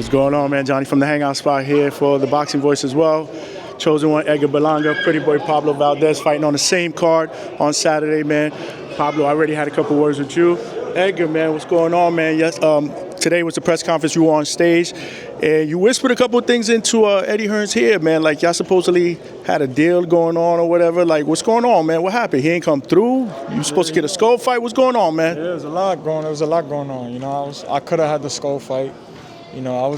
What's going on, man? Johnny from the Hangout spot here for the Boxing Voice as well. Chosen one, Edgar Berlanga, Pretty Boy Pablo Valdez fighting on the same card on Saturday, man. Pablo, I already had a couple words with you. Edgar, man, what's going on, man? Yes, today was the press conference. You were on stage, and you whispered a couple of things into Eddie Hearn's ear, man. Like, y'all supposedly had a deal going on or whatever. Like, what's going on, man? What happened? He ain't come through? You supposed to get a skull fight? What's going on, man? Yeah, there was a lot going on. You know, I could have had the skull fight. You know, he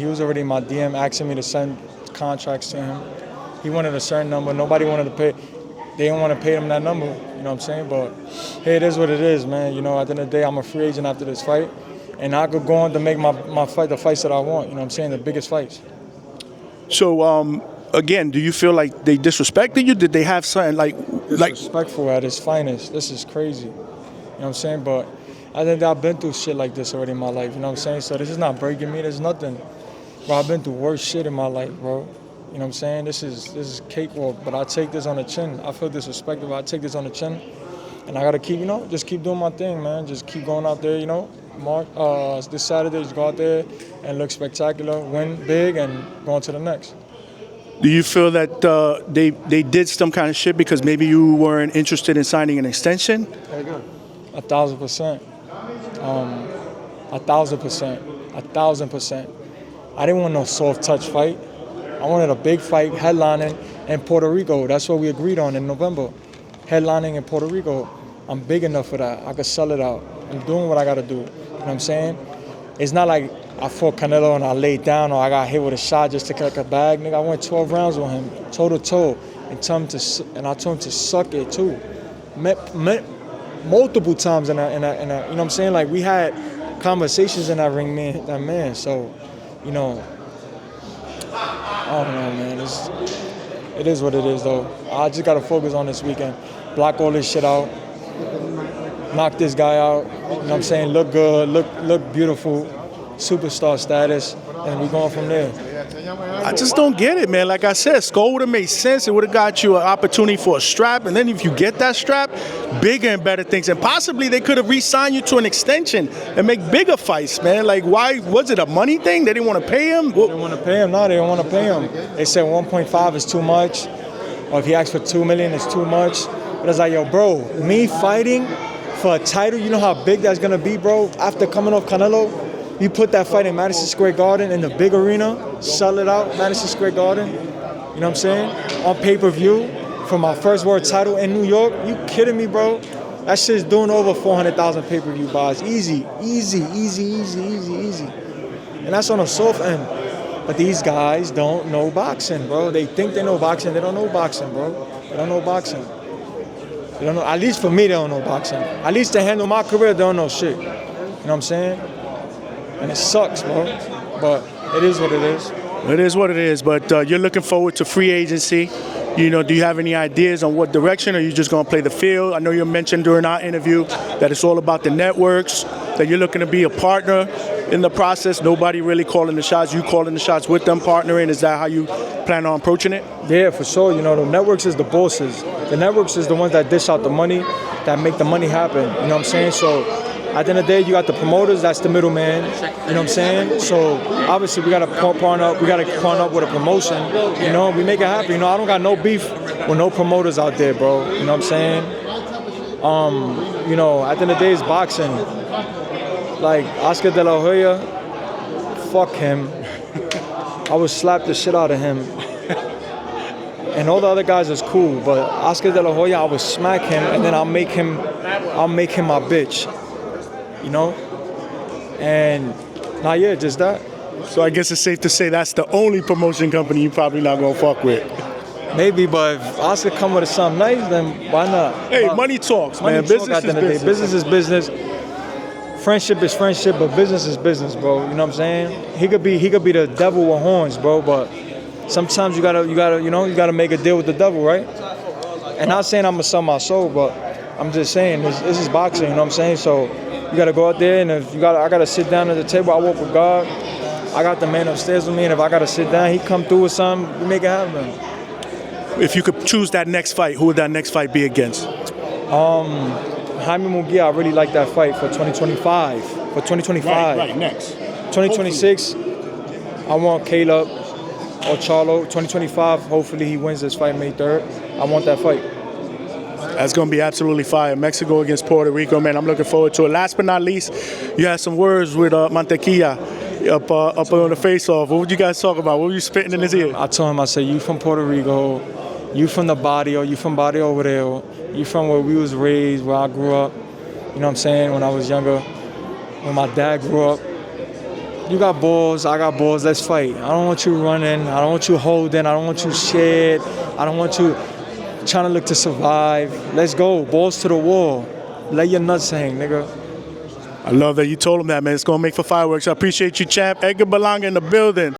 was already in my DM asking me to send contracts to him. He wanted a certain number. Nobody wanted to pay. They didn't want to pay him that number. You know what I'm saying? But hey, it is what it is, man. You know, at the end of the day, I'm a free agent after this fight, and I could go on to make my fight the fights that I want. You know what I'm saying? The biggest fights. So, again, do you feel like they disrespected you? Did they have something like disrespectful at its finest? This is crazy. You know what I'm saying? But I think I've been through shit like this already in my life. You know what I'm saying? So this is not breaking me. There's nothing. Bro, I've been through worse shit in my life, bro. You know what I'm saying? This is cakewalk, but I take this on the chin. I feel disrespected, but I take this on the chin. And I got to keep, you know, just keep doing my thing, man. Just keep going out there, you know. This Saturday, just go out there and look spectacular, win big, and go on to the next. Do you feel that they did some kind of shit because maybe you weren't interested in signing an extension? 1,000%. 1,000%. 1,000%. I didn't want no soft touch fight. I wanted a big fight headlining in Puerto Rico. That's what we agreed on in November. Headlining in Puerto Rico. I'm big enough for that. I could sell it out. I'm doing what I got to do. You know what I'm saying? It's not like I fought Canelo and I laid down or I got hit with a shot just to collect a bag. Nigga, I went 12 rounds with him, toe to toe, and I told him to suck it too. Met multiple times in a, you know what I'm saying? Like, we had conversations in that ring, man. So, you know, I don't know, man. It is what it is, though. I just got to focus on this weekend. Block all this shit out. Knock this guy out. You know what I'm saying? Look good. Look beautiful. Superstar status. And we going from there. I just don't get it, man. Like I said, skull would have made sense. It would have got you an opportunity for a strap. And then if you get that strap, bigger and better things. And possibly they could have re-signed you to an extension and make bigger fights, man. Like, why? Was it a money thing? They didn't want to pay him? They didn't want to pay him. No, they didn't want to pay him. They said 1.5 is too much. Or if he asks for $2 million, it's too much. But it's like, yo, bro, me fighting for a title, you know how big that's going to be, bro? After coming off Canelo, you put that fight in Madison Square Garden in the big arena, sell it out, Madison Square Garden, you know what I'm saying? On pay-per-view for my first world title in New York. You kidding me, bro? That shit's doing over 400,000 pay-per-view buys. Easy. And that's on the soft end. But these guys don't know boxing, bro. They think they know boxing. They don't know boxing, bro. They don't know boxing. They don't know. At least for me, they don't know boxing. At least to handle my career, they don't know shit. You know what I'm saying? And it sucks, bro. But it is what it is. It is what it is. But you're looking forward to free agency. You know, do you have any ideas on what direction, or are you just going to play the field? I know you mentioned during our interview that it's all about the networks, that you're looking to be a partner in the process. Nobody really calling the shots. You calling the shots with them, partnering. Is that how you plan on approaching it? Yeah, for sure. You know, the networks is the bosses. The networks is the ones that dish out the money, that make the money happen. You know what I'm saying? So at the end of the day, you got the promoters, that's the middleman. You know what I'm saying? So obviously we gotta partner up with a promotion. You know, we make it happen. You know, I don't got no beef with no promoters out there, bro. You know what I'm saying? You know, at the end of the day, it's boxing. Like Oscar De La Hoya, fuck him. I would slap the shit out of him. And all the other guys is cool, but Oscar De La Hoya, I would smack him, and then I'll make him my bitch. You know? And not yet, just that. So I guess it's safe to say that's the only promotion company you're probably not gonna fuck with. Maybe, but if Oscar come with something nice, then why not? Hey, money talks, man. Business is business. Business is business. Friendship is friendship, but business is business, bro. You know what I'm saying? He could be the devil with horns, bro, but sometimes you gotta make a deal with the devil, right? And not saying I'm gonna sell my soul, but I'm just saying this is boxing, you know what I'm saying? So you gotta go out there, and if I gotta sit down at the table, I walk with God. I got the man upstairs with me, and if I gotta sit down, he come through with something, we make it happen. If you could choose that next fight, who would that next fight be against? Jaime Munguia, I really like that fight for 2025. For 2025. Right, next. 2026, I want Caleb or Charlo, 2025. Hopefully he wins this fight May 3rd. I want that fight. That's going to be absolutely fire. Mexico against Puerto Rico, man. I'm looking forward to it. Last but not least, you had some words with Mantequilla up on the face-off. What would you guys talk about? What were you spitting in his ear? I told him, I said, you from Puerto Rico, you from the barrio, you from Barrio Obrero, you from where we was raised, where I grew up, you know what I'm saying, when I was younger, when my dad grew up. You got balls, I got balls, let's fight. I don't want you running, I don't want you holding, I don't want you scared, I don't want you trying to look to survive. Let's go, balls to the wall. Let your nuts hang, nigga. I love that you told him that, man. It's going to make for fireworks. I appreciate you, champ. Edgar Berlanga in the building.